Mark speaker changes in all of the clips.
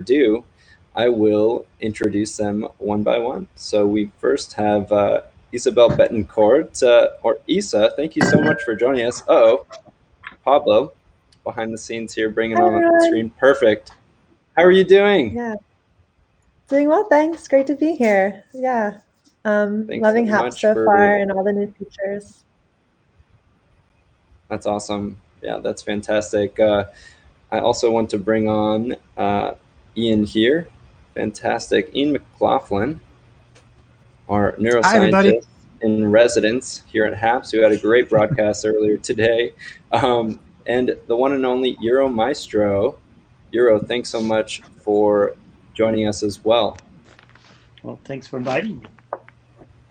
Speaker 1: ado, I will introduce them one by one. So we first have Isabel Bettencourt, or Isa. Thank you so much for joining us. Pablo, behind the scenes here, bringing
Speaker 2: Hi,
Speaker 1: on the
Speaker 2: everyone.
Speaker 1: screen. Perfect. How are you doing?
Speaker 2: Yeah, doing well, thanks. Great to be here. Yeah,
Speaker 1: Thanks so
Speaker 2: loving Happs
Speaker 1: much
Speaker 2: so far
Speaker 1: for.
Speaker 2: and all the new features.
Speaker 1: That's awesome. Yeah, that's fantastic. I also want to bring on Ian here. Fantastic. Ian McLaughlin, our
Speaker 3: Hi, everybody.
Speaker 1: neuroscientist in residence here at Happs, who had a great broadcast earlier today. And the one and only Euro Maestro. Euro, thanks so much for joining us as well.
Speaker 4: Well, thanks for inviting me.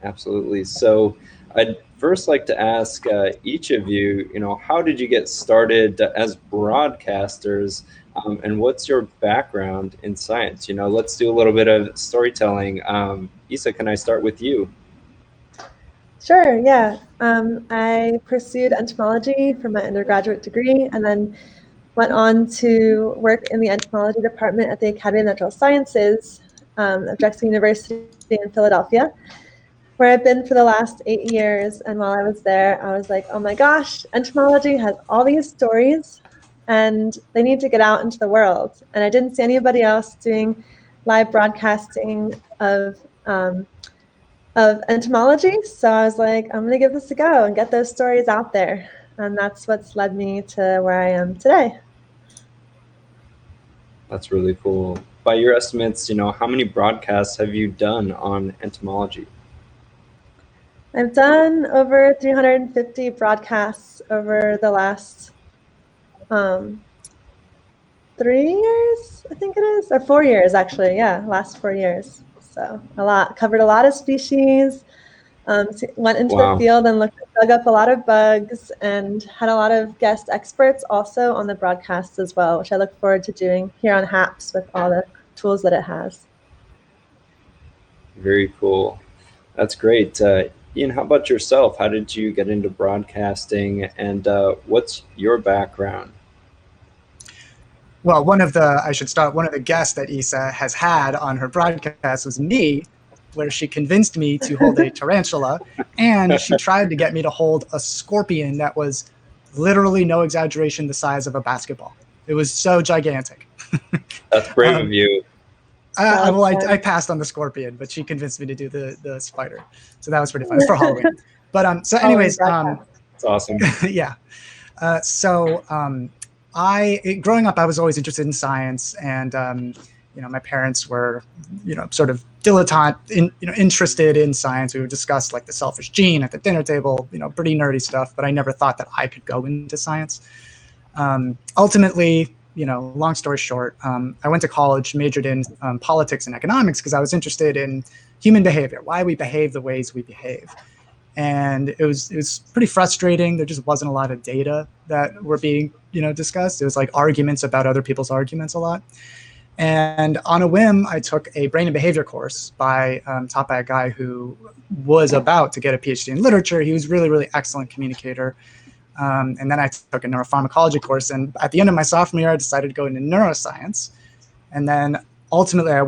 Speaker 1: Absolutely. So I'd first like to ask each of you, how did you get started as broadcasters, and what's your background in science? Let's do a little bit of storytelling. Isa, can I start with you?
Speaker 2: Sure, yeah. I pursued entomology for my undergraduate degree and then went on to work in the entomology department at the Academy of Natural Sciences of Drexel University in Philadelphia, where I've been for the last 8 years. And while I was there, I was like, oh my gosh, entomology has all these stories and they need to get out into the world. And I didn't see anybody else doing live broadcasting of entomology. So I was like, I'm going to give this a go and get those stories out there. And that's what's led me to where I am today.
Speaker 1: That's really cool. By your estimates, how many broadcasts have you done on entomology?
Speaker 2: I've done over 350 broadcasts over the last 3 years, I think it is, or 4 years actually. Yeah, last 4 years. So a lot, covered a lot of species, went into the field and dug up a lot of bugs and had a lot of guest experts also on the broadcasts as well, which I look forward to doing here on Happs with all the tools that it has.
Speaker 1: Very cool. That's great. Ian, how about yourself? How did you get into broadcasting, and what's your background?
Speaker 3: Well, one of the guests that Isa has had on her broadcast was me, where she convinced me to hold a tarantula, and she tried to get me to hold a scorpion that was literally, no exaggeration, the size of a basketball. It was so gigantic.
Speaker 1: That's brave of you.
Speaker 3: I passed on the scorpion, but she convinced me to do the spider. So that was pretty fun. It was for Halloween. But so anyways,
Speaker 1: that's awesome.
Speaker 3: Yeah. Growing up, I was always interested in science, and my parents were, sort of dilettante, interested in science. We would discuss like the selfish gene at the dinner table, pretty nerdy stuff. But I never thought that I could go into science. Ultimately, long story short, I went to college, majored in politics and economics because I was interested in human behavior, why we behave the ways we behave. And it was pretty frustrating. There just wasn't a lot of data that were being, discussed. It was like arguments about other people's arguments a lot. And on a whim, I took a brain and behavior course taught by a guy who was about to get a PhD in literature. He was really, really excellent communicator. And then I took a neuropharmacology course. And at the end of my sophomore year, I decided to go into neuroscience. And then ultimately, I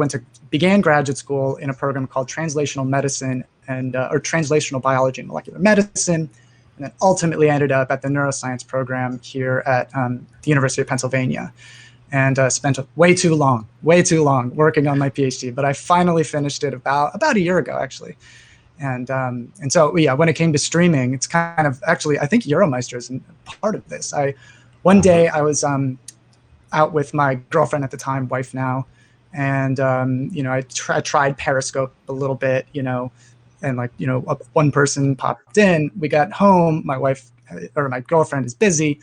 Speaker 3: began graduate school in a program called translational medicine or translational biology and molecular medicine. And then ultimately ended up at the neuroscience program here at the University of Pennsylvania. And spent way too long working on my PhD. But I finally finished it about a year ago, actually. And so, yeah, when it came to streaming, it's kind of actually, I think Euromeister is part of this. One day I was out with my girlfriend at the time, wife now, and I tried Periscope a little bit, and one person popped in. We got home, my girlfriend is busy,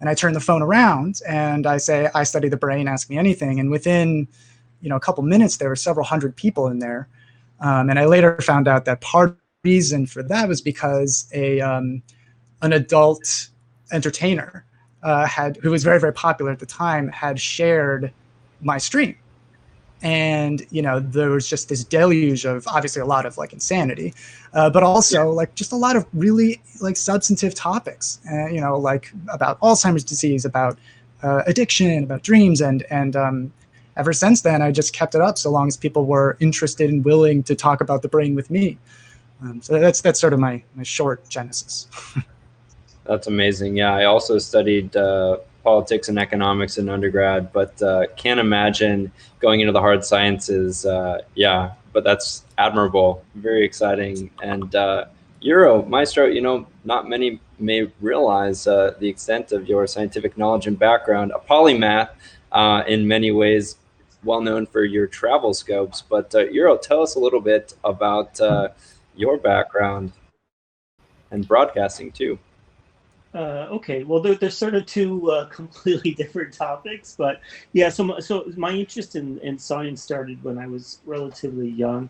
Speaker 3: and I turn the phone around and I say, I study the brain, ask me anything. And within a couple minutes, there were several hundred people in there. And I later found out that part of the reason for that was because an adult entertainer who was very, very popular at the time had shared my stream. And, there was just this deluge of obviously a lot of like insanity, but also like just a lot of really like substantive topics, like about Alzheimer's disease, about addiction, about dreams. And ever since then, I just kept it up so long as people were interested and willing to talk about the brain with me. So that's sort of my short genesis.
Speaker 1: That's amazing. Yeah, I also studied politics and economics in undergrad, but can't imagine going into the hard sciences. Yeah, but that's admirable, very exciting. And Euro, Maestro, not many may realize the extent of your scientific knowledge and background. A polymath in many ways, well known for your travel scopes. But Euro, tell us a little bit about your background and broadcasting too.
Speaker 4: Okay, well, there's sort of two completely different topics, but yeah. So my interest in science started when I was relatively young.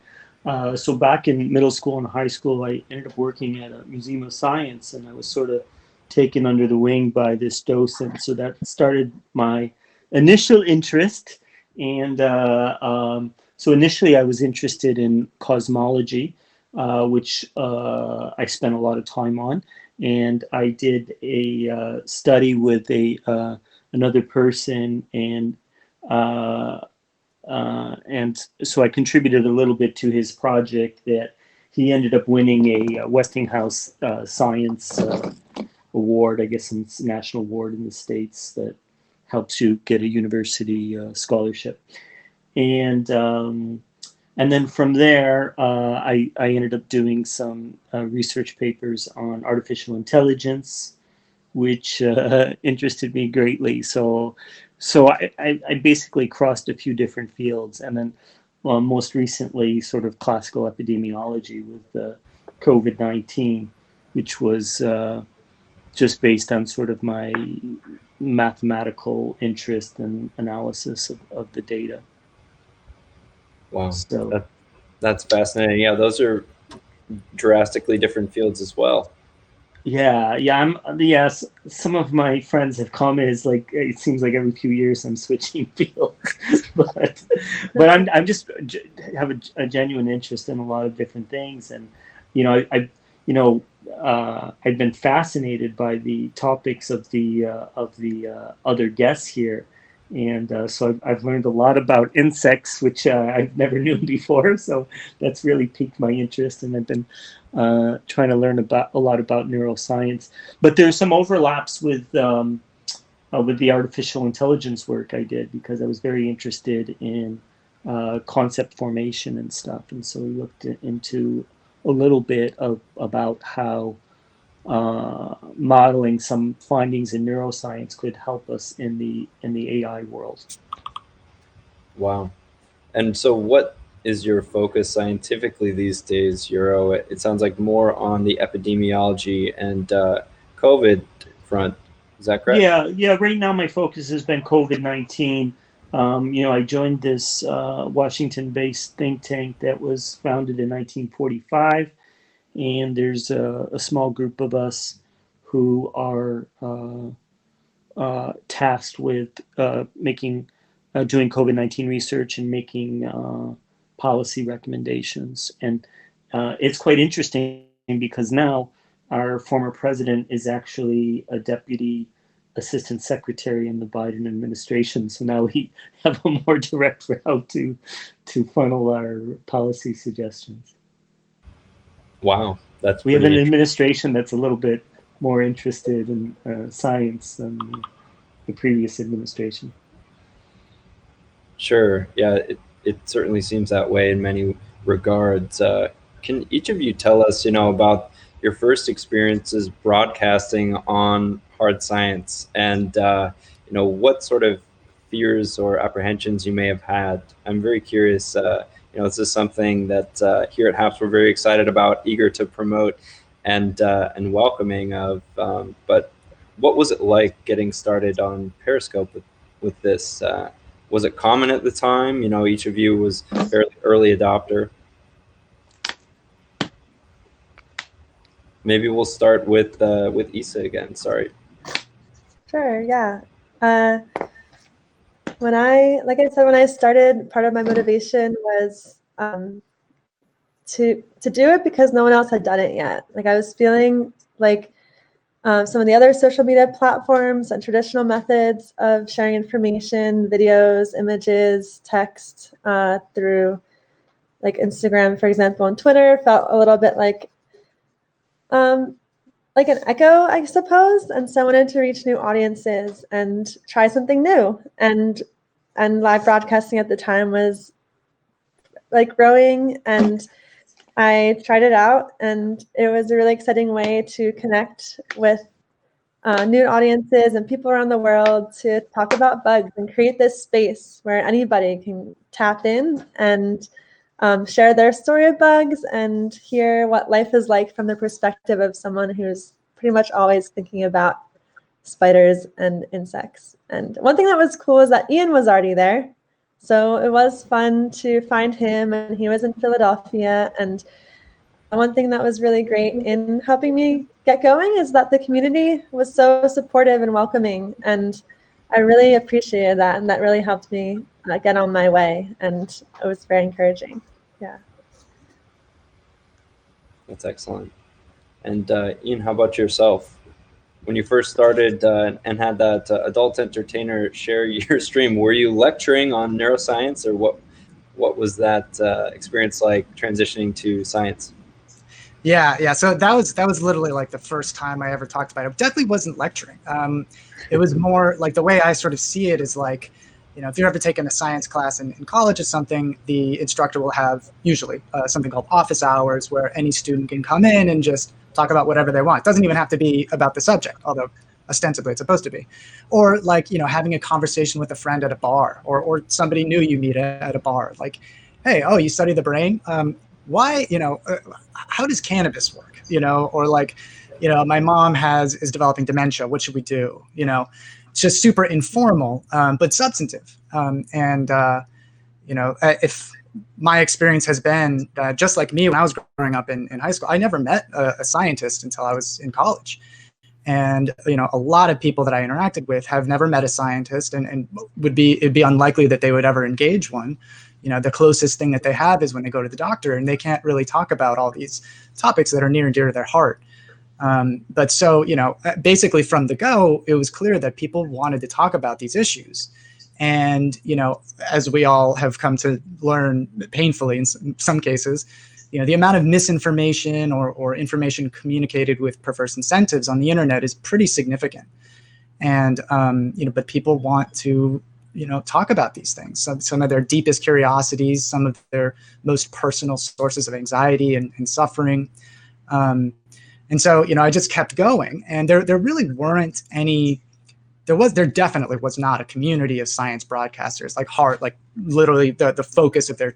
Speaker 4: So back in middle school and high school, I ended up working at a museum of science, and I was sort of taken under the wing by this docent. So that started my initial interest. And so initially, I was interested in cosmology, which I spent a lot of time on. And I did a study with another person, and so I contributed a little bit to his project. That he ended up winning a Westinghouse Science Award, I guess it's a national award in the States that helps you get a university scholarship. And then from there, I ended up doing some research papers on artificial intelligence, which interested me greatly. So I basically crossed a few different fields, and then most recently, sort of classical epidemiology with COVID-19, which was just based on sort of my mathematical interest and analysis of the data.
Speaker 1: Wow,
Speaker 4: So
Speaker 1: that's fascinating. Yeah, those are drastically different fields as well.
Speaker 4: yeah, yes. Some of my friends have commented like it seems like every few years I'm switching fields, but I'm just have a genuine interest in a lot of different things, and I've been fascinated by the topics of the other guests here. And so I've learned a lot about insects, which I've never known before. So that's really piqued my interest, and I've been trying to learn a lot about neuroscience. But there's some overlaps with the artificial intelligence work I did, because I was very interested in concept formation and stuff, and so we looked into a little bit about how modeling some findings in neuroscience could help us in the AI world.
Speaker 1: Wow. And so what is your focus scientifically these days, Euro? It sounds like more on the epidemiology and COVID front. Is that correct?
Speaker 4: Yeah. Right now, my focus has been COVID-19. I joined this Washington-based think tank that was founded in 1945, and there's a small group of us who are tasked with doing COVID-19 research and making policy recommendations. And it's quite interesting because now our former president is actually a deputy assistant secretary in the Biden administration. So now we have a more direct route to funnel our policy suggestions.
Speaker 1: Wow,
Speaker 4: we have an administration that's a little bit more interested in science than the previous administration.
Speaker 1: Sure. Yeah, it certainly seems that way in many regards. Can each of you tell us, about your first experiences broadcasting on hard science, and what sort of fears or apprehensions you may have had? I'm very curious. This is something that here at Happs we're very excited about, eager to promote and welcoming of. But what was it like getting started on Periscope with this? Was it common at the time? Each of you was a fairly early adopter. Maybe we'll start with Isa again. Sorry.
Speaker 2: Sure. Yeah. When I started, part of my motivation was to do it because no one else had done it yet. Like I was feeling like some of the other social media platforms and traditional methods of sharing information, videos, images, text through like Instagram, for example, and Twitter felt a little bit like an echo, I suppose. And so I wanted to reach new audiences and try something new. And live broadcasting at the time was like growing, and I tried it out, and it was a really exciting way to connect with new audiences and people around the world to talk about bugs and create this space where anybody can tap in and share their story of bugs and hear what life is like from the perspective of someone who's pretty much always thinking about spiders and insects. And one thing that was cool is that Ian was already there. So it was fun to find him, and he was in Philadelphia. And one thing that was really great in helping me get going is that the community was so supportive and welcoming. And I really appreciated that. And that really helped me get on my way. And it was very encouraging. Yeah.
Speaker 1: That's excellent. And Ian, how about yourself? When you first started and had that adult entertainer share your stream, were you lecturing on neuroscience, or what was that experience like transitioning to science?
Speaker 3: Yeah. So that was literally like the first time I ever talked about it. It definitely wasn't lecturing. It was more like, the way I sort of see it is like, if you're ever taking a science class in college or something, the instructor will have usually something called office hours, where any student can come in and just talk about whatever they want. It doesn't even have to be about the subject, although ostensibly it's supposed to be. Or like, having a conversation with a friend at a bar, or somebody new you meet at a bar. Like, hey, oh, you study the brain? Why, how does cannabis work? Or like, my mom is developing dementia. What should we do? It's just super informal, but substantive. If my experience has been just like me when I was growing up in high school, I never met a scientist until I was in college. And, a lot of people that I interacted with have never met a scientist, and it'd be unlikely that they would ever engage one. The closest thing that they have is when they go to the doctor, and they can't really talk about all these topics that are near and dear to their heart. But so, basically from the go, it was clear that people wanted to talk about these issues. And, as we all have come to learn painfully in some cases, the amount of misinformation or information communicated with perverse incentives on the internet is pretty significant. And, but people want to, talk about these things. Some of their deepest curiosities, some of their most personal sources of anxiety and suffering. And so, I just kept going, and there really weren't any. There definitely was not a community of science broadcasters, like literally the focus of their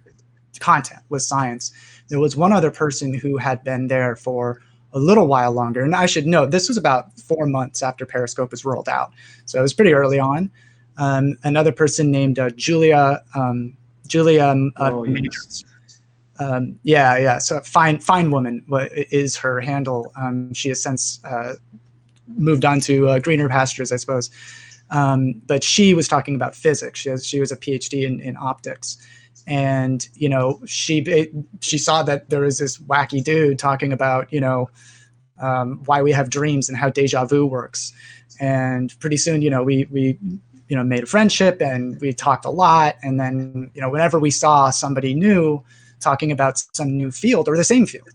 Speaker 3: content was science. There was one other person who had been there for a little while longer. And I should note, this was about 4 months after Periscope was rolled out. So it was pretty early on. Another person named Julia
Speaker 4: Yes.
Speaker 3: So Fine Woman is her handle. She has since moved on to greener pastures, I suppose. But she was talking about physics. She was a PhD in optics. And, she saw that there was this wacky dude talking about, why we have dreams and how deja vu works. And pretty soon, we made a friendship, and we talked a lot. And then, whenever we saw somebody new talking about some new field or the same field,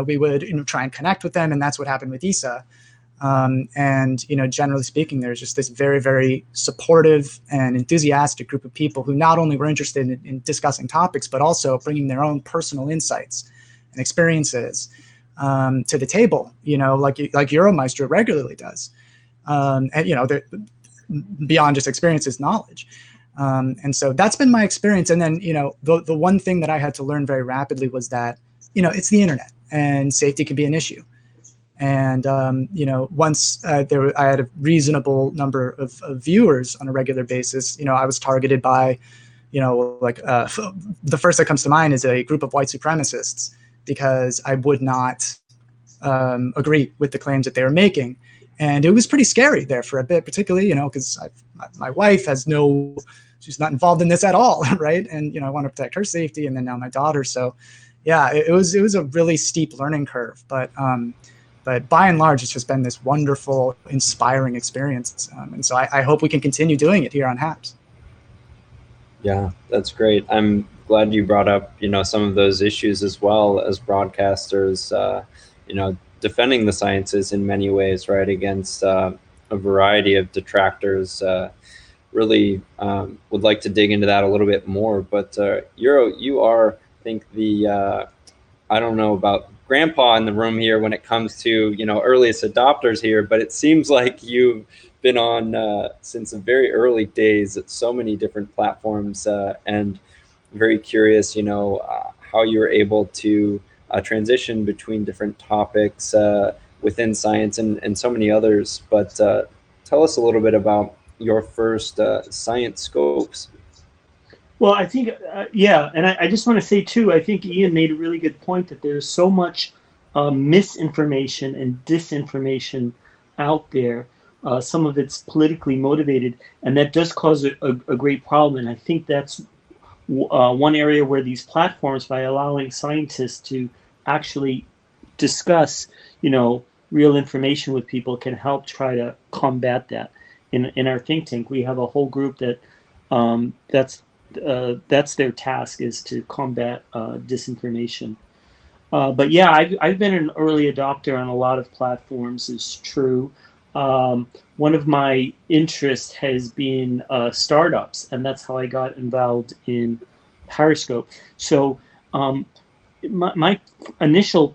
Speaker 3: we would try and connect with them. And that's what happened with Isa. And, generally speaking, there's just this very, very supportive and enthusiastic group of people who not only were interested in discussing topics, but also bringing their own personal insights and experiences to the table, like Euromeister regularly does. And, beyond just experiences, knowledge. And so that's been my experience. And then, the one thing that I had to learn very rapidly was that, it's the internet, and safety can be an issue. And, once I had a reasonable number of viewers on a regular basis, I was targeted by, the first that comes to mind is a group of white supremacists, because I would not agree with the claims that they were making. And it was pretty scary there for a bit, particularly, because my wife she's not involved in this at all, right? And, I want to protect her safety, and then now my daughter. So, yeah, it was a really steep learning curve. But But by and large, it's just been this wonderful, inspiring experience. And so I hope we can continue doing it here on Happs.
Speaker 1: Yeah, that's great. I'm glad you brought up, some of those issues as well as broadcasters, defending the sciences in many ways, right, against a variety of detractors. Really would like to dig into that a little bit more. But Euro, you are, I think, the I don't know about grandpa in the room here when it comes to earliest adopters here, but it seems like you've been on since the very early days at so many different platforms, and very curious, how you were able to transition between different topics within science and so many others. But tell us a little bit about your first science scopes.
Speaker 4: Well, I think, yeah, and I just want to say too, I think Ian made a really good point that there's so much misinformation and disinformation out there. Some of it's politically motivated, and that does cause a great problem. And I think that's one area where these platforms, by allowing scientists to actually discuss, real information with people, can help try to combat that. In our think tank, we have a whole group that that's their task, is to combat disinformation. But yeah, I've been an early adopter on a lot of platforms, is true. One of my interests has been startups, and that's how I got involved in Periscope. So my initial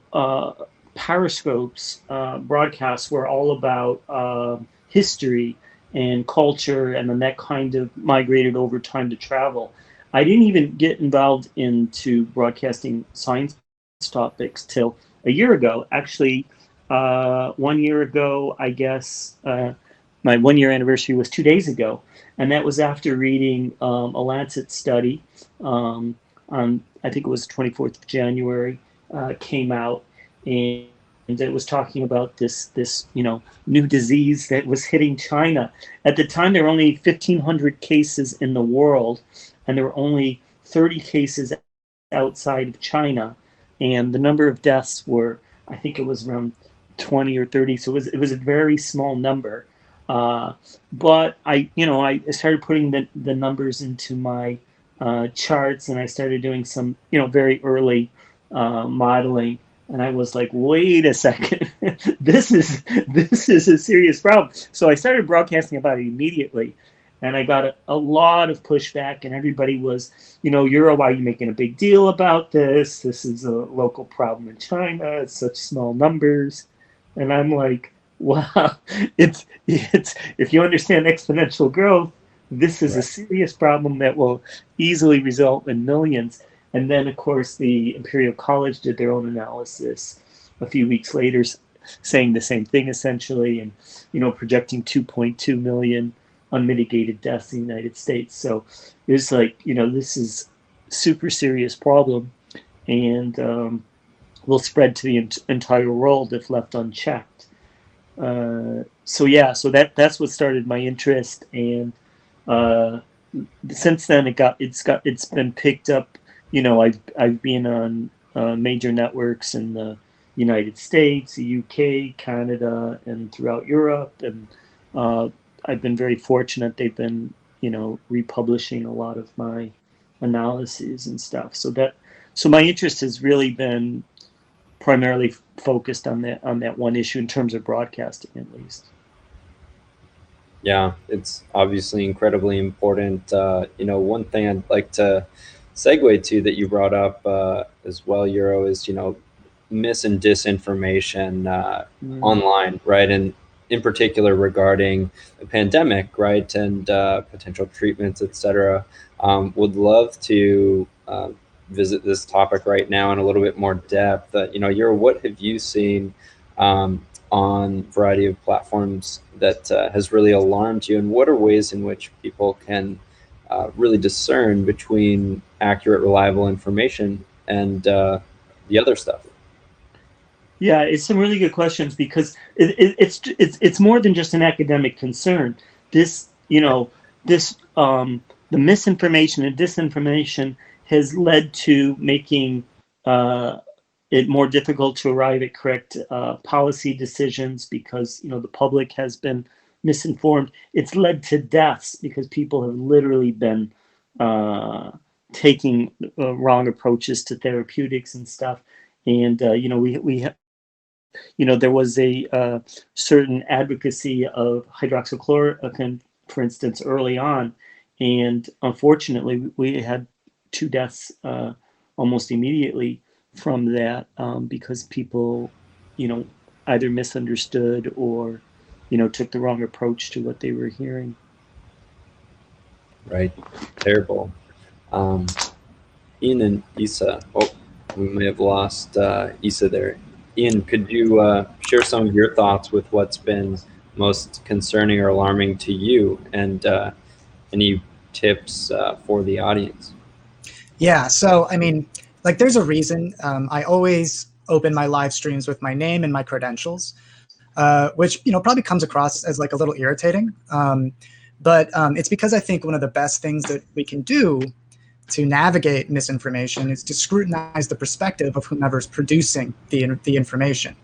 Speaker 4: Periscopes broadcasts were all about history and culture, and then that kind of migrated over time to travel. I didn't even get involved into broadcasting science topics till a year ago. Actually, 1 year ago, I guess, my 1 year anniversary was 2 days ago. And that was after reading a Lancet study on, I think it was 24th of January, came out, and it was talking about this new disease that was hitting China. At the time, there were only 1,500 cases in the world, and there were only 30 cases outside of China, and the number of deaths were, I think it was around 20 or 30. So it was a very small number. But I started putting the numbers into my charts, and I started doing some very early modeling. And I was like, wait a second, this is a serious problem. So I started broadcasting about it immediately, and I got a lot of pushback, and everybody was, Euro, why are you making a big deal about this? This is a local problem in China. It's such small numbers. And I'm like, wow, it's if you understand exponential growth, this is a serious problem that will easily result in millions. And then, of course, the Imperial College did their own analysis a few weeks later, saying the same thing essentially, and projecting 2.2 million unmitigated deaths in the United States. So it was like, this is super serious problem, and will spread to the entire world if left unchecked. So that's what started my interest, and since then it's been picked up. I've been on major networks in the United States, the UK, Canada, and throughout Europe, and I've been very fortunate. They've been republishing a lot of my analyses and stuff. So my interest has really been primarily focused on that one issue in terms of broadcasting, at least.
Speaker 1: Yeah, it's obviously incredibly important. One thing I'd like to segue to that you brought up as well, Euro, is mis and disinformation online, right? And in particular regarding the pandemic, right, and potential treatments, etc. Would love to visit this topic right now in a little bit more depth. Euro, what have you seen on a variety of platforms that has really alarmed you, and what are ways in which people can really discern between accurate, reliable information and the other stuff?
Speaker 4: Yeah, it's some really good questions, because it's more than just an academic concern. The misinformation and disinformation has led to making it more difficult to arrive at correct policy decisions because the public has been misinformed. It's led to deaths because people have literally been taking wrong approaches to therapeutics and stuff. And there was a certain advocacy of hydroxychloroquine, for instance, early on, and unfortunately, we had 2 deaths almost immediately from that because people, either misunderstood or, took the wrong approach to what they were hearing.
Speaker 1: Right. Terrible. Ian and Isa. Oh, we may have lost Isa there. Ian, could you share some of your thoughts with what's been most concerning or alarming to you, and any tips for the audience?
Speaker 3: Yeah, so I mean, like, there's a reason I always open my live streams with my name and my credentials, which probably comes across as like a little irritating, but it's because I think one of the best things that we can do to navigate misinformation is to scrutinize the perspective of whomever's producing the information.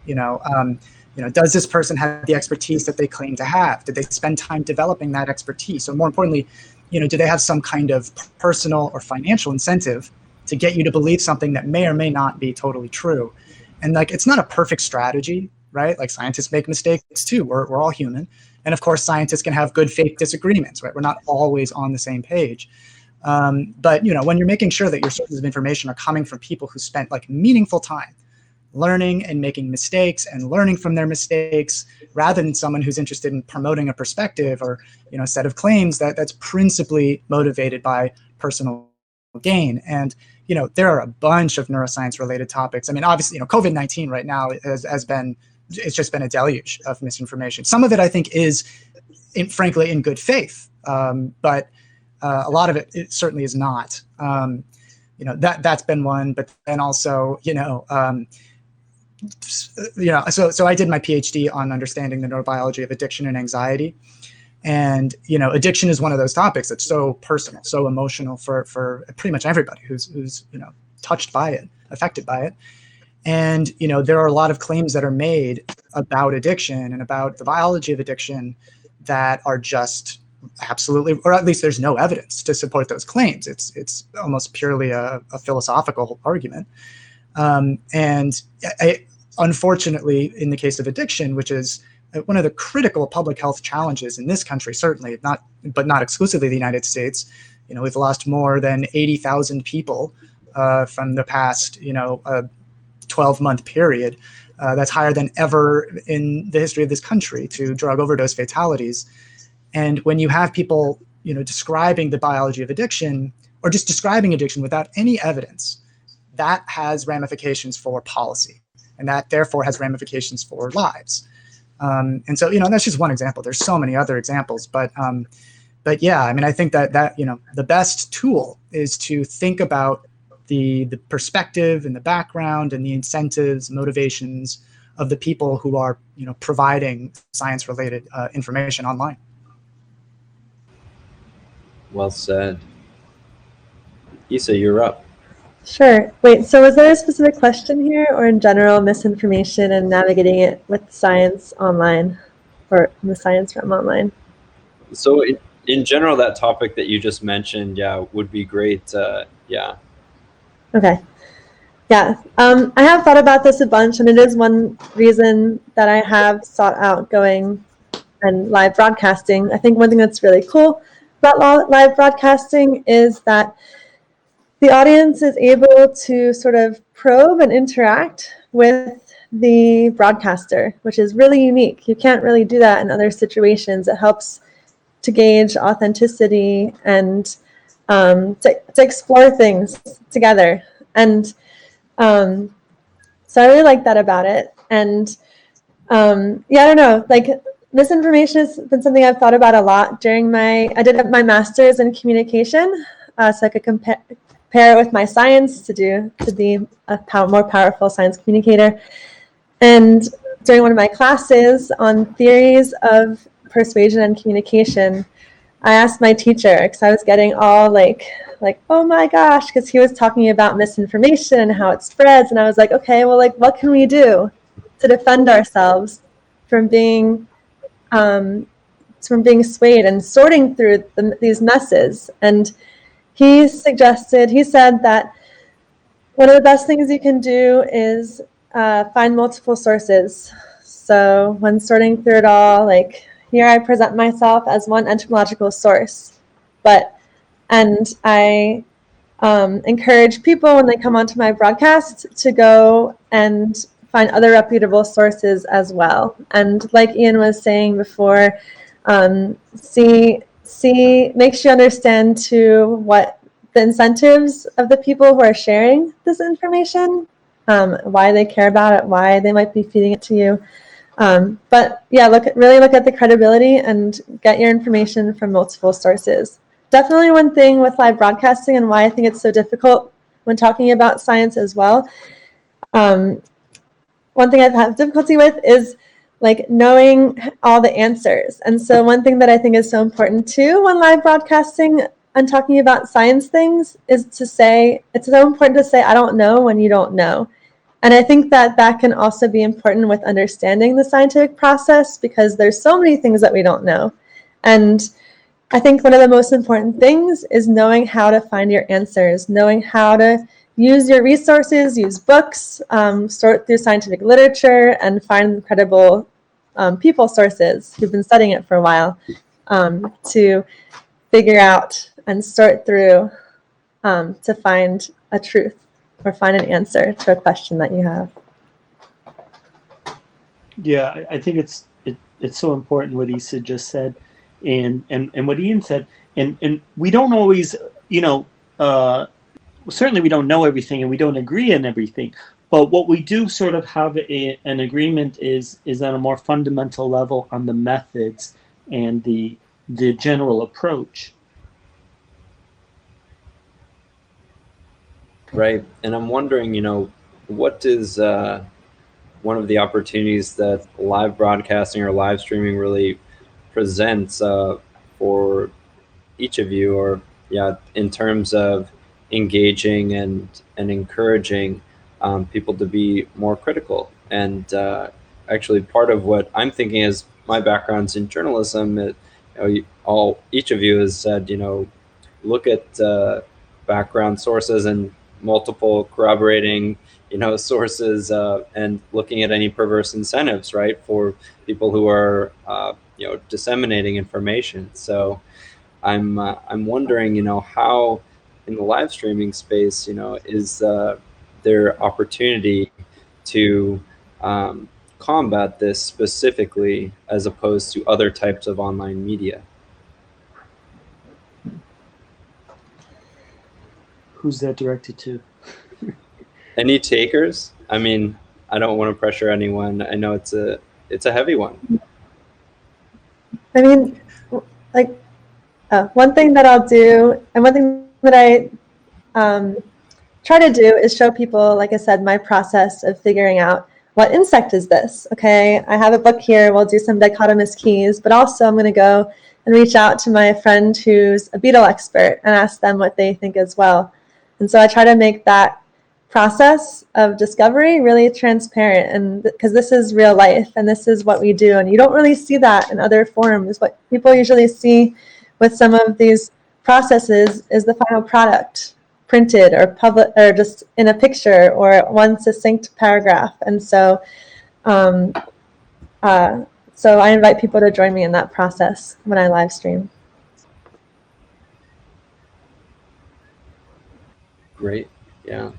Speaker 3: Does this person have the expertise that they claim to have? Did they spend time developing that expertise? Or more importantly, do they have some kind of personal or financial incentive to get you to believe something that may or may not be totally true? And like, it's not a perfect strategy, right? Like, scientists make mistakes too. We're all human. And of course, scientists can have good faith disagreements, right? We're not always on the same page. But when you're making sure that your sources of information are coming from people who spent like meaningful time learning and making mistakes and learning from their mistakes, rather than someone who's interested in promoting a perspective or a set of claims that's principally motivated by personal gain. And there are a bunch of neuroscience related topics. I mean, obviously, COVID-19 right now it's just been a deluge of misinformation. Some of it I think is frankly in good faith, but a lot of it certainly is not. That's been one, but then also, so I did my PhD on understanding the neurobiology of addiction and anxiety. And, addiction is one of those topics that's so personal, so emotional for pretty much everybody who's touched by it, affected by it. And, there are a lot of claims that are made about addiction and about the biology of addiction that are just absolutely, or at least there's no evidence to support those claims. It's almost purely a philosophical argument. Unfortunately, in the case of addiction, which is one of the critical public health challenges in this country, certainly, but not exclusively the United States, we've lost more than 80,000 people from the past, 12-month period. That's higher than ever in the history of this country to drug overdose fatalities. And when you have people, describing the biology of addiction, or just describing addiction without any evidence, that has ramifications for policy, and that therefore has ramifications for lives. And so, that's just one example. There's so many other examples, but yeah, I mean, I think that the best tool is to think about the perspective and the background and the incentives, motivations of the people who are, providing science-related information online.
Speaker 1: Well said. Isa, you're up.
Speaker 2: Sure. Wait, so was there a specific question here, or in general, misinformation and navigating it with science online, or in the science realm online?
Speaker 1: So in general, that topic that you just mentioned, yeah, would be great. Yeah.
Speaker 2: Okay. Yeah. I have thought about this a bunch, and it is one reason that I have sought out going and live broadcasting. I think one thing that's really cool about live broadcasting is that the audience is able to sort of probe and interact with the broadcaster, which is really unique. You can't really do that in other situations. It helps to gauge authenticity and to explore things together. And so I really like that about it. And yeah, I don't know, like, misinformation has been something I've thought about a lot during I did my master's in communication, so I could compare it with my science to be a more powerful science communicator. And during one of my classes on theories of persuasion and communication, I asked my teacher, because I was getting all like, oh my gosh, because he was talking about misinformation and how it spreads. And I was like, okay, well, like, what can we do to defend ourselves from being swayed and sorting through these messes? And he said that one of the best things you can do is find multiple sources. So when sorting through it all, like, here I present myself as one entomological source, and I encourage people when they come onto my broadcast to go and find other reputable sources as well. And like Ian was saying before, makes you understand to what the incentives of the people who are sharing this information, why they care about it, why they might be feeding it to you. But yeah, really look at the credibility and get your information from multiple sources. Definitely one thing with live broadcasting and why I think it's so difficult when talking about science as well. One thing I've had difficulty with is like knowing all the answers. And so one thing that I think is so important too when live broadcasting and talking about science things is to say, it's so important to say, I don't know when you don't know. And I think that that can also be important with understanding the scientific process, because there's so many things that we don't know. And I think one of the most important things is knowing how to find your answers, knowing how to use your resources, use books, sort through scientific literature, and find credible people sources who've been studying it for a while to figure out and sort through to find a truth or find an answer to a question that you have.
Speaker 4: Yeah, I think it's so important what Issa just said, and what Ian said, and we don't always, certainly we don't know everything and we don't agree on everything, but what we do sort of have an agreement is on a more fundamental level on the methods and the general approach.
Speaker 1: Right. And I'm wondering, what is one of the opportunities that live broadcasting or live streaming really presents for each of you, or in terms of engaging and encouraging people to be more critical. And actually, part of what I'm thinking is my background's in journalism. Each of you has said, look at background sources and multiple corroborating, sources, and looking at any perverse incentives, right, for people who are, disseminating information. So I'm wondering, how in the live streaming space, is there opportunity to combat this specifically as opposed to other types of online media?
Speaker 4: Who's that directed to?
Speaker 1: Any takers? I mean, I don't want to pressure anyone. I know it's a heavy one.
Speaker 2: I mean, like, one thing that I'll do, and one thing that I try to do is show people, like I said, my process of figuring out what insect is this. Okay, I have a book here, we'll do some dichotomous keys, but also I'm going to go and reach out to my friend who's a beetle expert and ask them what they think as well. And so I try to make that process of discovery really transparent, and because this is real life and this is what we do, and you don't really see that in other forums. What people usually see with some of these processes is the final product, printed or public, or just in a picture or one succinct paragraph. And so so I invite people to join me in that process when I live stream.
Speaker 1: Great. Yeah,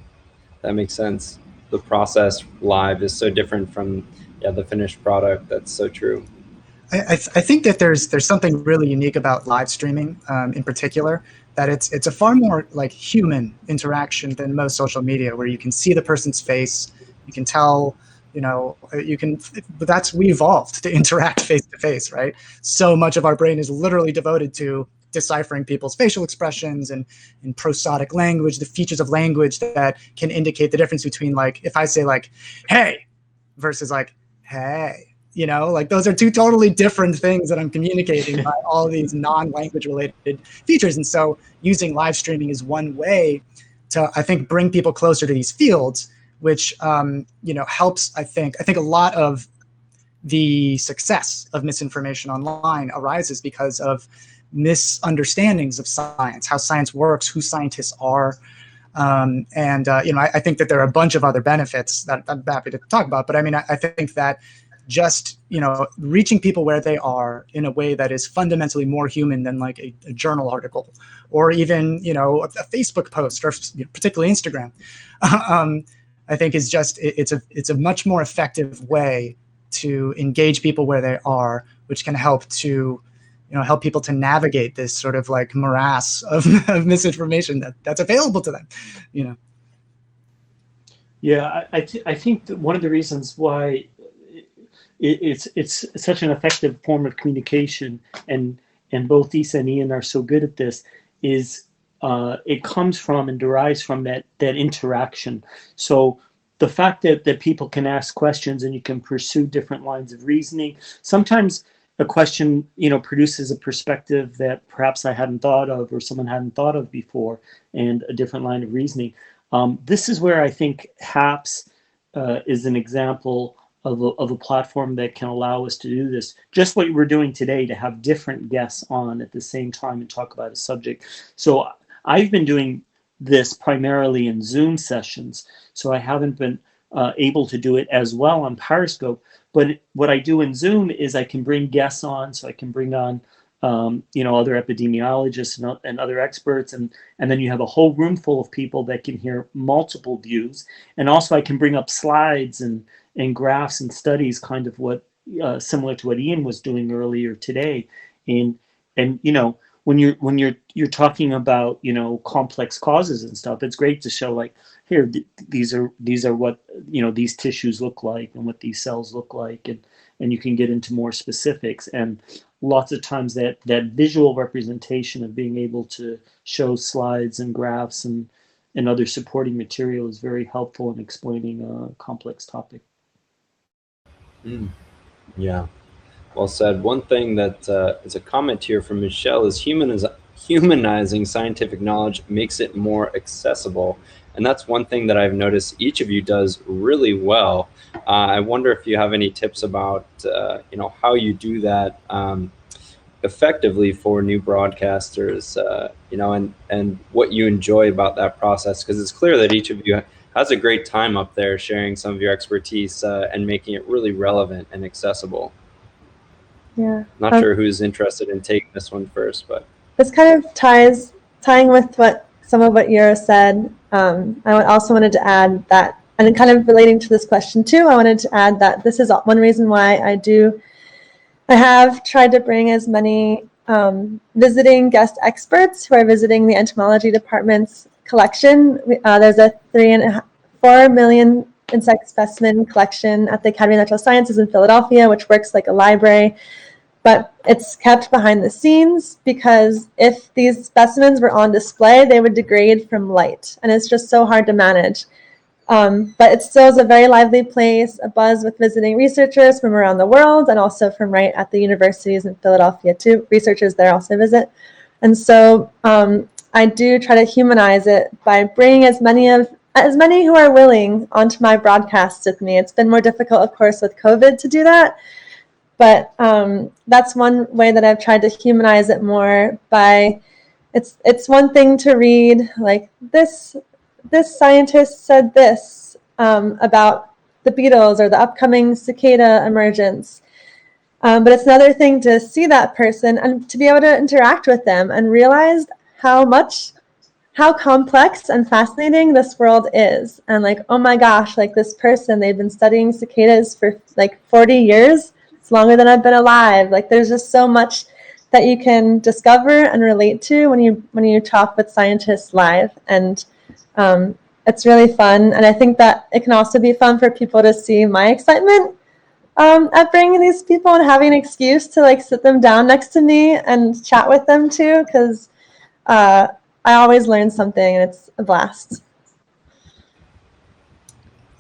Speaker 1: that makes sense. The process live is so different from the finished product. That's so true.
Speaker 3: I think that there's something really unique about live streaming in particular, that it's a far more like human interaction than most social media, where you can see the person's face, you can tell, but we evolved to interact face to face, right? So much of our brain is literally devoted to deciphering people's facial expressions and prosodic language, the features of language that can indicate the difference between, like, if I say like, hey, versus like, hey. You know, like those are two totally different things that I'm communicating by all these non-language related features. And so using live streaming is one way to, I think, bring people closer to these fields, which, you know, helps, I think a lot of the success of misinformation online arises because of misunderstandings of science, how science works, who scientists are. You know, I think that there are a bunch of other benefits that I'm happy to talk about. But I mean, I think that just, you know, reaching people where they are in a way that is fundamentally more human than like a journal article or even, you know, a Facebook post or particularly Instagram, I think is just, it's a much more effective way to engage people where they are, which can help to, you know, help people to navigate this sort of like morass of misinformation that's available to them, you know.
Speaker 4: Yeah, I think that one of the reasons why it's such an effective form of communication, and both Isa and Ian are so good at this, is it comes from and derives from that interaction. So the fact that people can ask questions and you can pursue different lines of reasoning. Sometimes a question, you know, produces a perspective that perhaps I hadn't thought of or someone hadn't thought of before, and a different line of reasoning. This is where I think Happs is an example of a platform that can allow us to do this. Just what we're doing today, to have different guests on at the same time and talk about a subject. So I've been doing this primarily in Zoom sessions, so I haven't been able to do it as well on Periscope. But what I do in Zoom is I can bring guests on, so I can bring on you know, other epidemiologists and other experts, and then you have a whole room full of people that can hear multiple views. And also I can bring up slides and graphs and studies, kind of what similar to what Ian was doing earlier today. And you know, when you're talking about, you know, complex causes and stuff, it's great to show like, here, these are what, you know, these tissues look like and what these cells look like, and you can get into more specifics. And lots of times that visual representation of being able to show slides and graphs and other supporting material is very helpful in explaining a complex topic.
Speaker 1: Yeah, well said. One thing that is a comment here from Michelle is humanizing scientific knowledge makes it more accessible. And that's one thing that I've noticed each of you does really well. I wonder if you have any tips about, you know, how you do that effectively for new broadcasters, you know, and what you enjoy about that process, because it's clear that each of you has a great time up there sharing some of your expertise and making it really relevant and accessible.
Speaker 2: Yeah.
Speaker 1: Not sure who's interested in taking this one first, but
Speaker 2: this kind of tying with some of what Yura said. I also wanted to add that, and kind of relating to this question too, I wanted to add that this is one reason why I have tried to bring as many visiting guest experts who are visiting the entomology department's collection. There's a 4 million insect specimen collection at the Academy of Natural Sciences in Philadelphia, which works like a library, but it's kept behind the scenes because if these specimens were on display, they would degrade from light, and it's just so hard to manage. But it still is a very lively place, a buzz with visiting researchers from around the world, and also from right at the universities in Philadelphia too. Researchers there also visit. And so I do try to humanize it by bringing as many who are willing onto my broadcasts with me. It's been more difficult, of course, with COVID to do that. But that's one way that I've tried to humanize it more by, it's one thing to read like this scientist said this about the beetles or the upcoming cicada emergence. But it's another thing to see that person and to be able to interact with them and realize how complex and fascinating this world is. And like, oh my gosh, like this person, they've been studying cicadas for like 40 years. It's longer than I've been alive. Like there's just so much that you can discover and relate to when you talk with scientists live. And it's really fun. And I think that it can also be fun for people to see my excitement at bringing these people and having an excuse to like sit them down next to me and chat with them too, because I always learn something and it's a blast.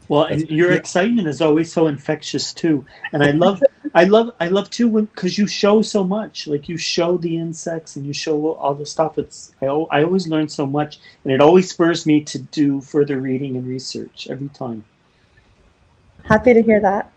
Speaker 4: Well, and your excitement is always so infectious too. And I love I love too because you show so much. Like you show the insects and you show all the stuff. I always learn so much, and it always spurs me to do further reading and research every time.
Speaker 2: Happy to hear that.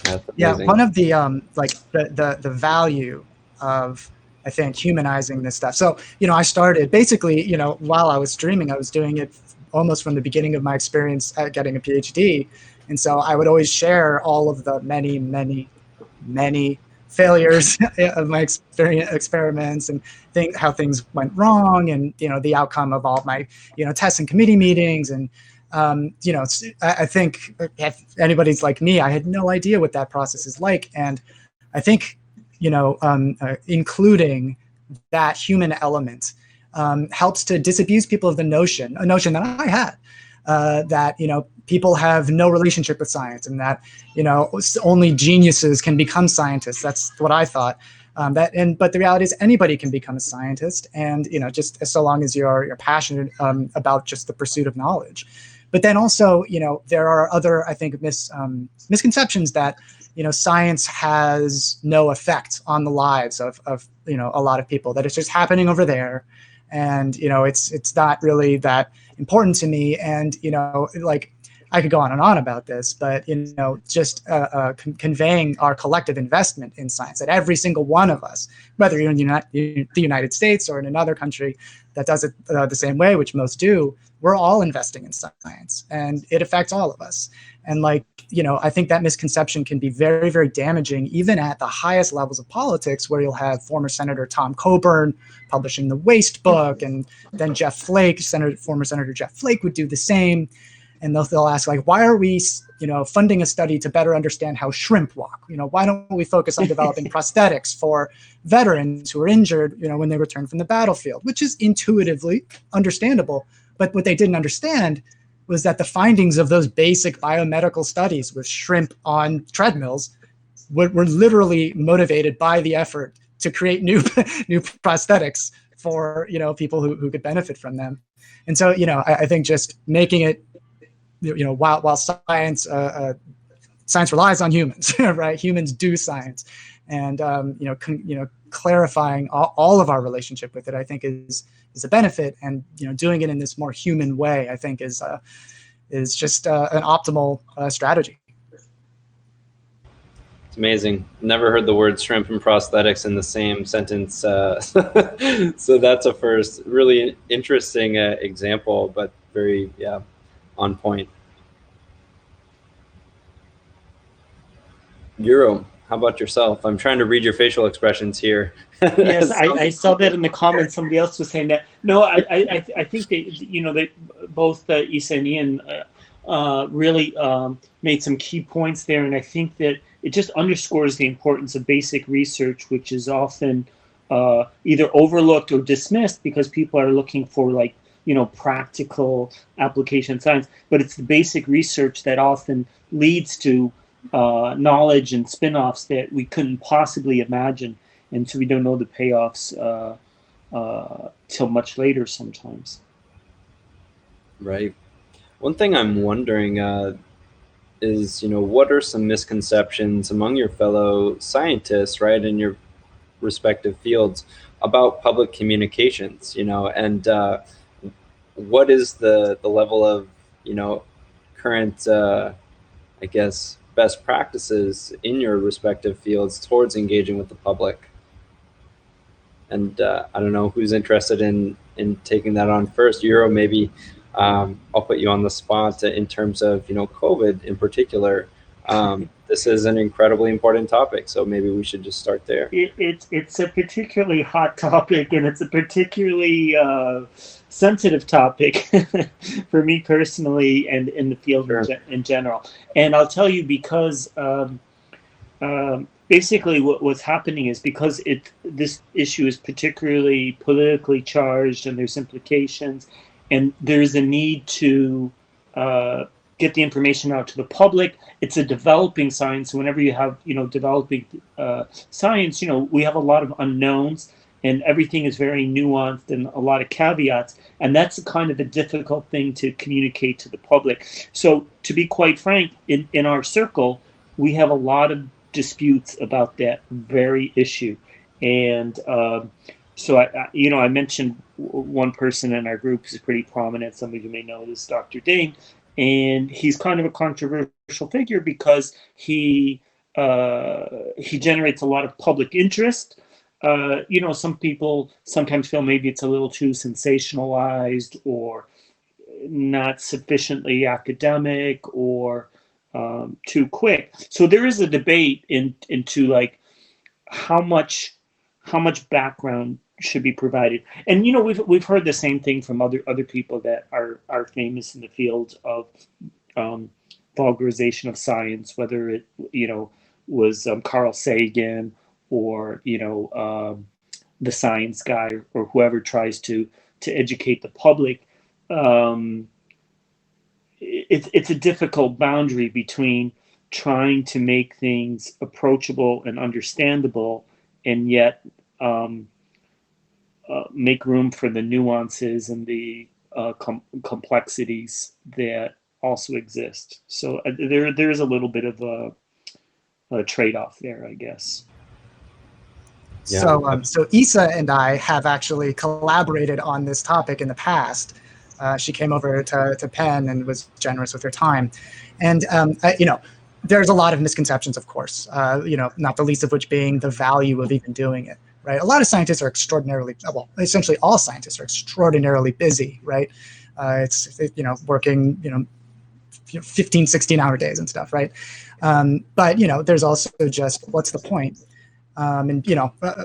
Speaker 1: That's
Speaker 3: Yeah,
Speaker 1: amazing.
Speaker 3: one of the like the value of, I think, humanizing this stuff. So, I started basically, while I was streaming, I was doing it almost from the beginning of my experience at getting a PhD. And so I would always share all of the many failures of my experiments and how things went wrong, and the outcome of all my tests and committee meetings. And I think if anybody's like me, I had no idea what that process is like. And I think including that human element helps to disabuse people of a notion that I had, that people have no relationship with science, and that only geniuses can become scientists. That's what I thought. But the reality is anybody can become a scientist, and just so long as you're passionate about just the pursuit of knowledge. But then also, there are other, I think, misconceptions that science has no effect on the lives of a lot of people, that it's just happening over there, and it's not really that important to me. And like, I could go on and on about this, but just conveying our collective investment in science, that every single one of us, whether you're in the United States or in another country that does it the same way, which most do, we're all investing in science, and it affects all of us. And I think that misconception can be very, very damaging, even at the highest levels of politics, where you'll have former Senator Tom Coburn publishing the Waste Book, and then Jeff Flake, former Senator Jeff Flake, would do the same. And they'll ask, like, why are we, funding a study to better understand how shrimp walk? Why don't we focus on developing prosthetics for veterans who are injured, when they return from the battlefield, which is intuitively understandable. But what they didn't understand was that the findings of those basic biomedical studies with shrimp on treadmills were literally motivated by the effort to create new prosthetics for people who could benefit from them. And so I think just making it, while science relies on humans, right? Humans do science, and clarifying all of our relationship with it, I think is a benefit. And doing it in this more human way, I think is just an optimal strategy.
Speaker 1: It's amazing. Never heard the word shrimp and prosthetics in the same sentence. So that's a first. Really interesting example, but very, on point. Euro, how about yourself? I'm trying to read your facial expressions here.
Speaker 4: Yes, I saw that in the comments. Somebody else was saying that. No, I think they both Isa and Ian really made some key points there, and I think that it just underscores the importance of basic research, which is often either overlooked or dismissed because people are looking for practical application science. But it's the basic research that often leads to knowledge and spin-offs that we couldn't possibly imagine, and so we don't know the payoffs till much later sometimes.
Speaker 1: Right. One thing I'm wondering is, what are some misconceptions among your fellow scientists, right, in your respective fields about public communications, and what is the level of, current, I guess, best practices in your respective fields towards engaging with the public? And I don't know who's interested in taking that on first. Euro, maybe I'll put you on the spot in terms of COVID in particular. This is an incredibly important topic, so maybe we should just start there.
Speaker 4: It's a particularly hot topic, and it's a particularly sensitive topic for me personally, and in the field
Speaker 1: Sure.
Speaker 4: in general. And I'll tell you, because basically what's happening is, because this issue is particularly politically charged and there's implications, and there's a need to get the information out to the public. It's a developing science. Whenever you have developing science, we have a lot of unknowns, and everything is very nuanced and a lot of caveats, and that's kind of a difficult thing to communicate to the public. So to be quite frank, in our circle, we have a lot of disputes about that very issue. And so I mentioned one person in our group who's pretty prominent. Some of you may know this, Dr. Dane, and he's kind of a controversial figure because he generates a lot of public interest. Some people sometimes feel maybe it's a little too sensationalized or not sufficiently academic or too quick. So there is a debate into like how much background should be provided. And we've heard the same thing from other people that are famous in the field of vulgarization of science, whether it was Carl Sagan or the science guy or whoever tries to educate the public. It's a difficult boundary between trying to make things approachable and understandable, and yet make room for the nuances and the complexities that also exist. So there is a little bit of a trade-off there, I guess.
Speaker 3: So Isa and I have actually collaborated on this topic in the past. She came over to Penn and was generous with her time. And, there's a lot of misconceptions, of course, not the least of which being the value of even doing it, right? A lot of scientists are essentially all scientists are extraordinarily busy, right? It's working, 15, 16-hour days and stuff, right? But, there's also just what's the point? And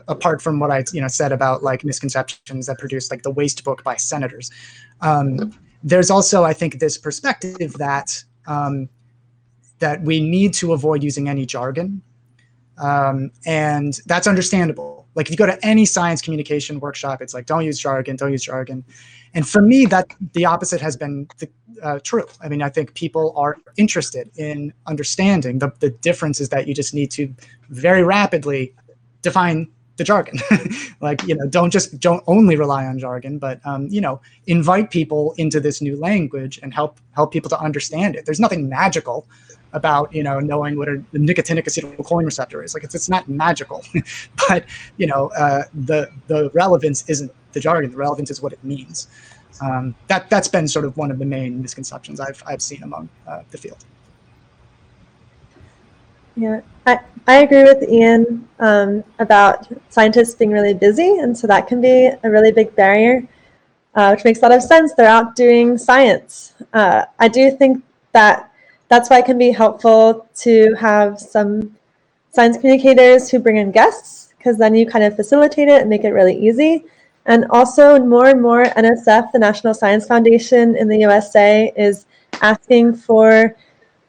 Speaker 3: apart from what I said about like misconceptions that produce like the waste book by senators, there's also, I think, this perspective that that we need to avoid using any jargon, and that's understandable. Like if you go to any science communication workshop, it's like don't use jargon. And for me, that the opposite has been true. I mean, I think people are interested in understanding the differences that you just need to very rapidly define the jargon. Like, don't only rely on jargon, but, invite people into this new language and help people to understand it. There's nothing magical about, knowing what a nicotinic acetylcholine receptor is. Like it's not magical, but, the relevance isn't the jargon. The relevance is what it means. That's been sort of one of the main misconceptions I've seen among the field.
Speaker 2: Yeah, I agree with Ian about scientists being really busy, and so that can be a really big barrier, which makes a lot of sense. They're out doing science. I do think that's why it can be helpful to have some science communicators who bring in guests, because then you kind of facilitate it and make it really easy. And also more and more NSF, the National Science Foundation in the USA, is asking for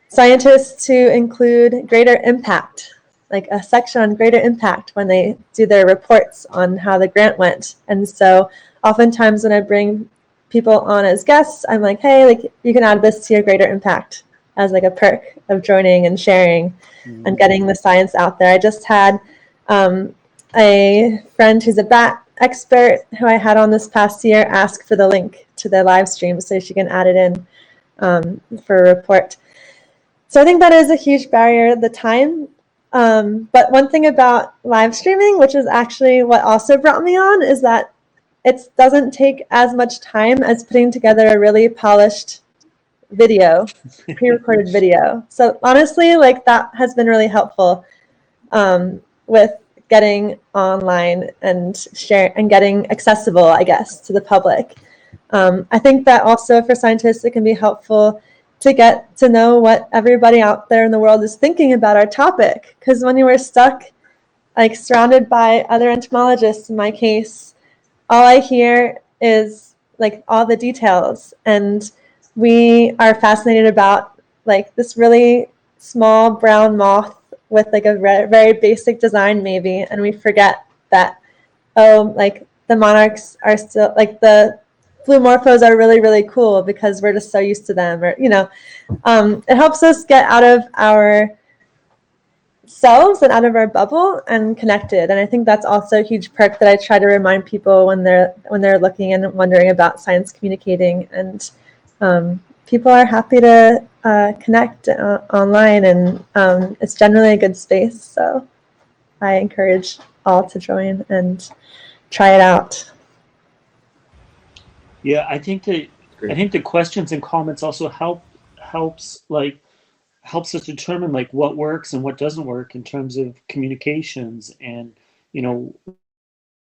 Speaker 2: scientists to include greater impact, like a section on greater impact when they do their reports on how the grant went. And so oftentimes when I bring people on as guests, I'm like, hey, like you can add this to your greater impact as like a perk of joining and sharing and getting the science out there. I just had a friend who's a bat expert who I had on this past year ask for the link to the live stream so she can add it in for a report. So I think that is a huge barrier, the time. But one thing about live streaming, which is actually what also brought me on, is that it doesn't take as much time as putting together a really polished video, pre-recorded video. So honestly, like that has been really helpful with getting online and share and getting accessible, I guess, to the public. I think that also for scientists, it can be helpful to get to know what everybody out there in the world is thinking about our topic. Because when you were stuck, like surrounded by other entomologists, in my case, all I hear is like all the details. And we are fascinated about like this really small brown moth with like a very basic design maybe. And we forget that, like the monarchs are still, like the blue morphos are really, really cool because we're just so used to them, or, it helps us get out of our selves and out of our bubble and connected. And I think that's also a huge perk that I try to remind people when they're looking and wondering about science communicating. And people are happy to connect online, and it's generally a good space. So I encourage all to join and try it out.
Speaker 4: Yeah, I think the questions and comments also helps us determine like what works and what doesn't work in terms of communications, and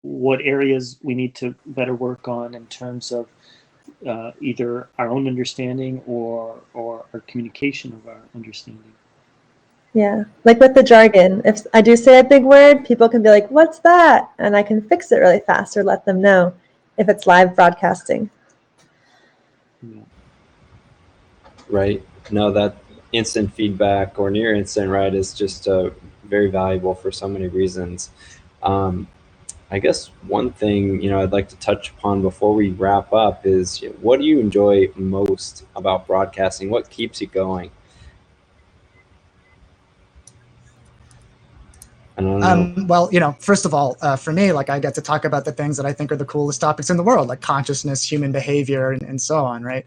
Speaker 4: what areas we need to better work on in terms of either our own understanding or our communication of our understanding.
Speaker 2: Yeah, like with the jargon, if I do say a big word, people can be like, "What's that?" And I can fix it really fast or let them know if it's live broadcasting.
Speaker 4: Yeah.
Speaker 1: Right. No, that instant feedback or near instant, right, is just very valuable for so many reasons. I guess one thing, I'd like to touch upon before we wrap up is, what do you enjoy most about broadcasting? What keeps you going? I don't know.
Speaker 3: Well, first of all, for me, like I get to talk about the things that I think are the coolest topics in the world, like consciousness, human behavior, and so on, right?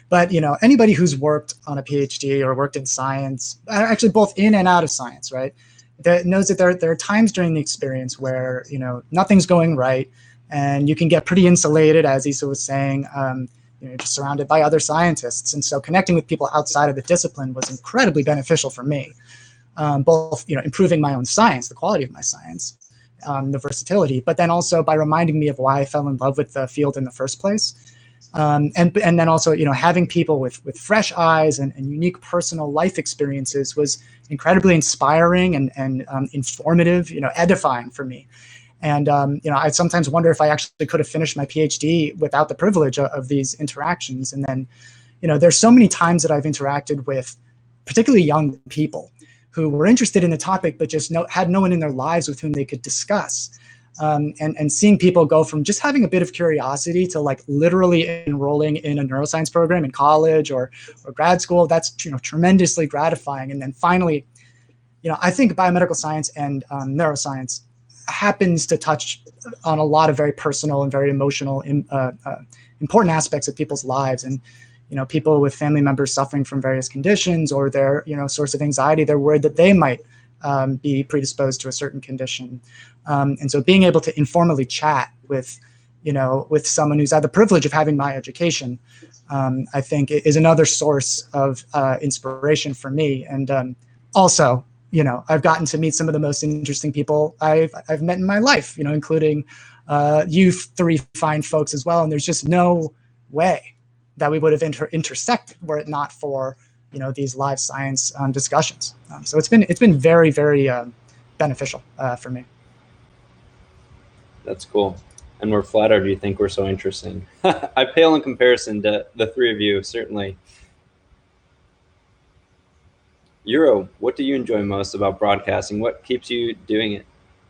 Speaker 3: But anybody who's worked on a PhD or worked in science, actually both in and out of science, right, that knows that there are times during the experience where nothing's going right, and you can get pretty insulated, as Isa was saying, just surrounded by other scientists. And so connecting with people outside of the discipline was incredibly beneficial for me. Both improving my own science, the quality of my science, the versatility, but then also by reminding me of why I fell in love with the field in the first place. And then also having people with fresh eyes and unique personal life experiences was incredibly inspiring and informative, edifying for me. And I sometimes wonder if I actually could have finished my PhD without the privilege of these interactions. And then there's so many times that I've interacted with particularly young people who were interested in the topic, but just had no one in their lives with whom they could discuss. And seeing people go from just having a bit of curiosity to like literally enrolling in a neuroscience program in college or grad school, that's tremendously gratifying. And then finally, I think biomedical science and neuroscience happens to touch on a lot of very personal and very emotional, important aspects of people's lives. And people with family members suffering from various conditions or their, source of anxiety, they're worried that they might be predisposed to a certain condition. And so being able to informally chat with someone who's had the privilege of having my education, I think is another source of inspiration for me. And also, I've gotten to meet some of the most interesting people I've met in my life, including you three fine folks as well. And there's just no way that we would have intersected were it not for these live science discussions. So it's been very, very beneficial for me.
Speaker 1: That's cool. And we're flattered you think we're so interesting. I pale in comparison to the three of you, certainly. Euro, what do you enjoy most about broadcasting? What keeps you doing it?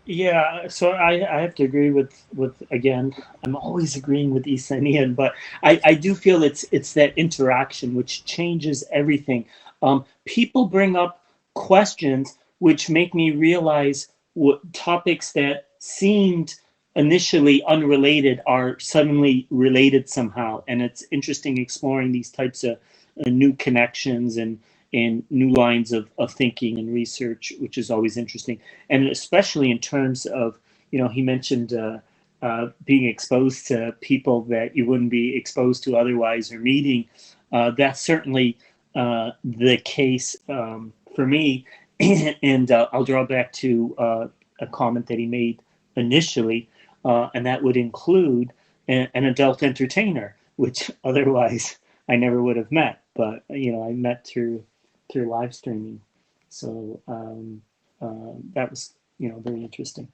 Speaker 4: Yeah, so I have to agree with again, I'm always agreeing with Isa and Ian, but I do feel it's that interaction which changes everything. People bring up questions which make me realize what topics that seemed initially unrelated are suddenly related somehow, and it's interesting exploring these types of new connections and new lines of thinking and research, which is always interesting. And especially in terms of, he mentioned being exposed to people that you wouldn't be exposed to otherwise or meeting. That's certainly the case for me. And I'll draw back to a comment that he made initially, and that would include an adult entertainer, which otherwise I never would have met. But, I met through live streaming. So that was, very interesting.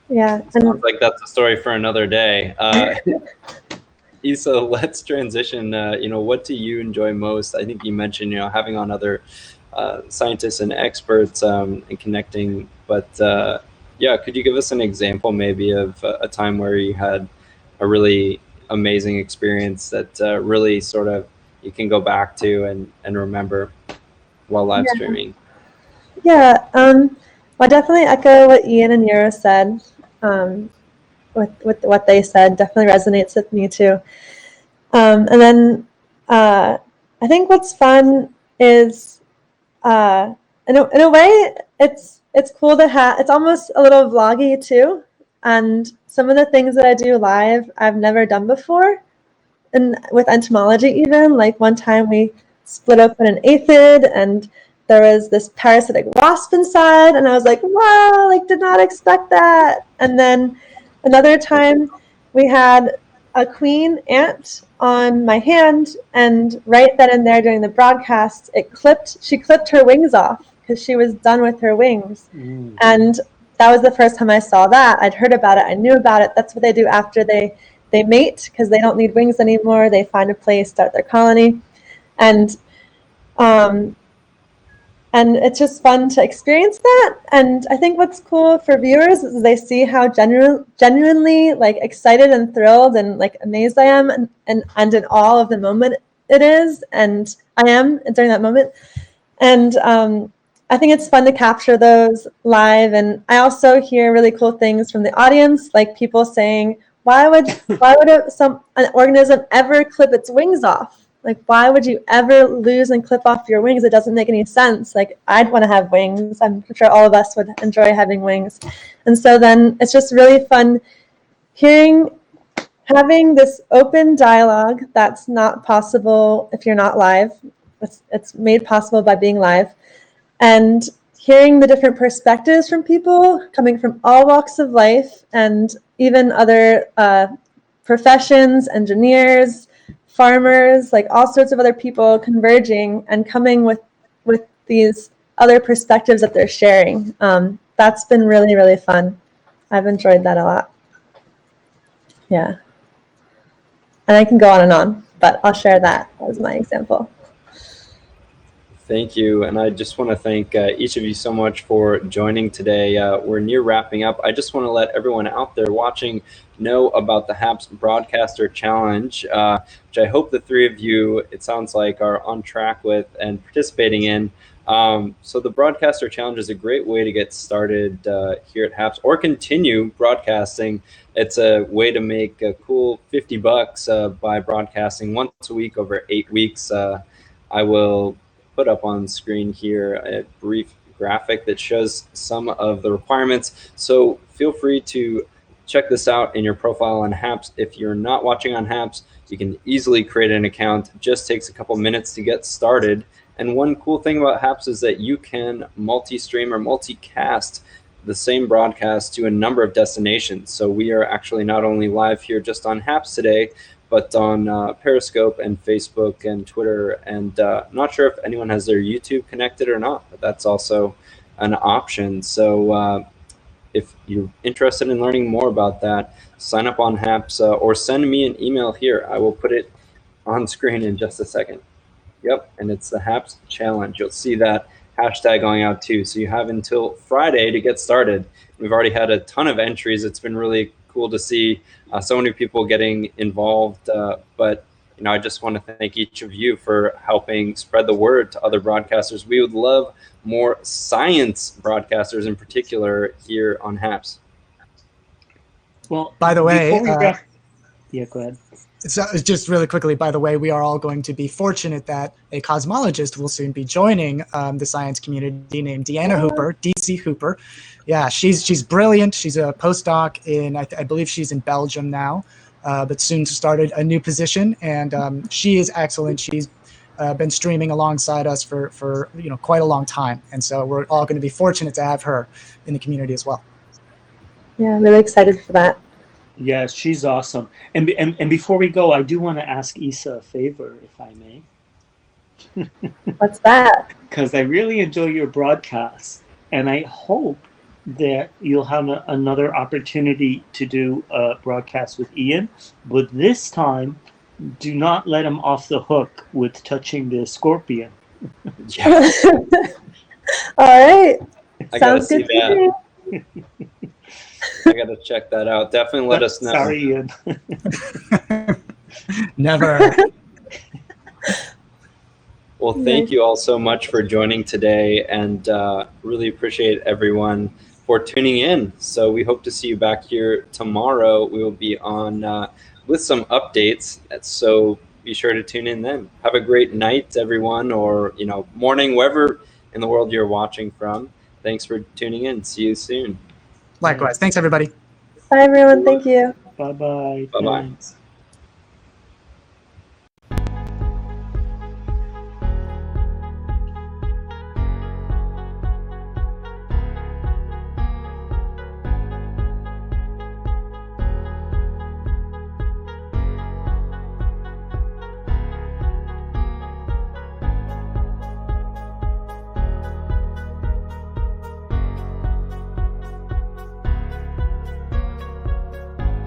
Speaker 2: Yeah.
Speaker 1: Sounds like that's a story for another day. Isa, let's transition. What do you enjoy most? I think you mentioned, having on other scientists and experts and connecting. But could you give us an example maybe of a time where you had a really amazing experience that really sort of you can go back to and remember while live streaming?
Speaker 2: Yeah, I definitely echo what Ian and Yura said. With what they said, definitely resonates with me too. And then I think what's fun is, in a way, it's cool to have. It's almost a little vloggy too, and some of the things that I do live, I've never done before. And with entomology, even like one time we split open an aphid, and there was this parasitic wasp inside, and I was like, wow, like did not expect that. And then another time we had a queen ant on my hand, and right then and there during the broadcast, she clipped her wings off because she was done with her wings. And that was the first time I saw that. I'd heard about it, I knew about it. That's what they do after they mate, because they don't need wings anymore. They find a place, start their colony, and it's just fun to experience that. And I think what's cool for viewers is they see how genuinely like excited and thrilled and like amazed I am, and in awe of the moment it is, and I am during that moment. And I think it's fun to capture those live. And I also hear really cool things from the audience, like people saying, why would an organism ever clip its wings off? Like, why would you ever lose and clip off your wings? It doesn't make any sense. Like, I'd want to have wings. I'm sure all of us would enjoy having wings. And so then it's just really fun having this open dialogue that's not possible if you're not live. It's made possible by being live. And hearing the different perspectives from people coming from all walks of life, and even other professions, engineers, farmers, like all sorts of other people converging and coming with these other perspectives that they're sharing. That's been really, really fun. I've enjoyed that a lot. Yeah. And I can go on, but I'll share that as my example.
Speaker 1: Thank you. And I just want to thank each of you so much for joining today. We're near wrapping up. I just want to let everyone out there watching know about the Happs Broadcaster Challenge, which I hope the three of you, it sounds like, are on track with and participating in. So the Broadcaster Challenge is a great way to get started here at Happs, or continue broadcasting. It's a way to make a cool $50 by broadcasting once a week over 8 weeks. I will put up on screen here a brief graphic that shows some of the requirements. So feel free to check this out in your profile on Happs. If you're not watching on Happs, you can easily create an account. It just takes a couple minutes to get started. And one cool thing about Happs is that you can multi-stream or multicast the same broadcast to a number of destinations. So we are actually not only live here just on Happs today, but on Periscope and Facebook and Twitter. And not sure if anyone has their YouTube connected or not, but that's also an option. So if you're interested in learning more about that, sign up on Happs or send me an email here. I will put it on screen in just a second. Yep, and it's the Happs Challenge. You'll see that hashtag going out too. So you have until Friday to get started. We've already had a ton of entries. It's been really cool to see so many people getting involved. But I just want to thank each of you for helping spread the word to other broadcasters. We would love more science broadcasters in particular here on Happs.
Speaker 4: Well,
Speaker 3: by the way,
Speaker 4: yeah, go ahead.
Speaker 3: So just really quickly, by the way, we are all going to be fortunate that a cosmologist will soon be joining the science community named Deanna Hooper, DC Hooper. Yeah, she's brilliant. She's a postdoc in, I believe she's in Belgium now, but soon to start a new position. And she is excellent. She's been streaming alongside us for quite a long time. And so we're all going to be fortunate to have her in the community as well.
Speaker 2: Yeah, I'm really excited for that.
Speaker 4: Yes, she's awesome. And before we go, I do want to ask Isa a favor, if I may.
Speaker 2: What's that?
Speaker 4: Because I really enjoy your broadcasts, and I hope that you'll have another opportunity to do a broadcast with Ian. But this time, do not let him off the hook with touching the scorpion.
Speaker 2: Yeah. All right.
Speaker 1: I gotta see that. I got to check that out. Definitely let us know.
Speaker 4: Sorry, Ian.
Speaker 3: Never.
Speaker 1: Well, thank you all so much for joining today, and really appreciate everyone for tuning in. So we hope to see you back here tomorrow. We will be on with some updates. So be sure to tune in then. Have a great night, everyone, or morning, wherever in the world you're watching from. Thanks for tuning in. See you soon.
Speaker 3: Likewise. Thanks, everybody.
Speaker 2: Bye, everyone. Thank you.
Speaker 4: Bye-bye.
Speaker 1: Bye-bye.
Speaker 4: Thanks.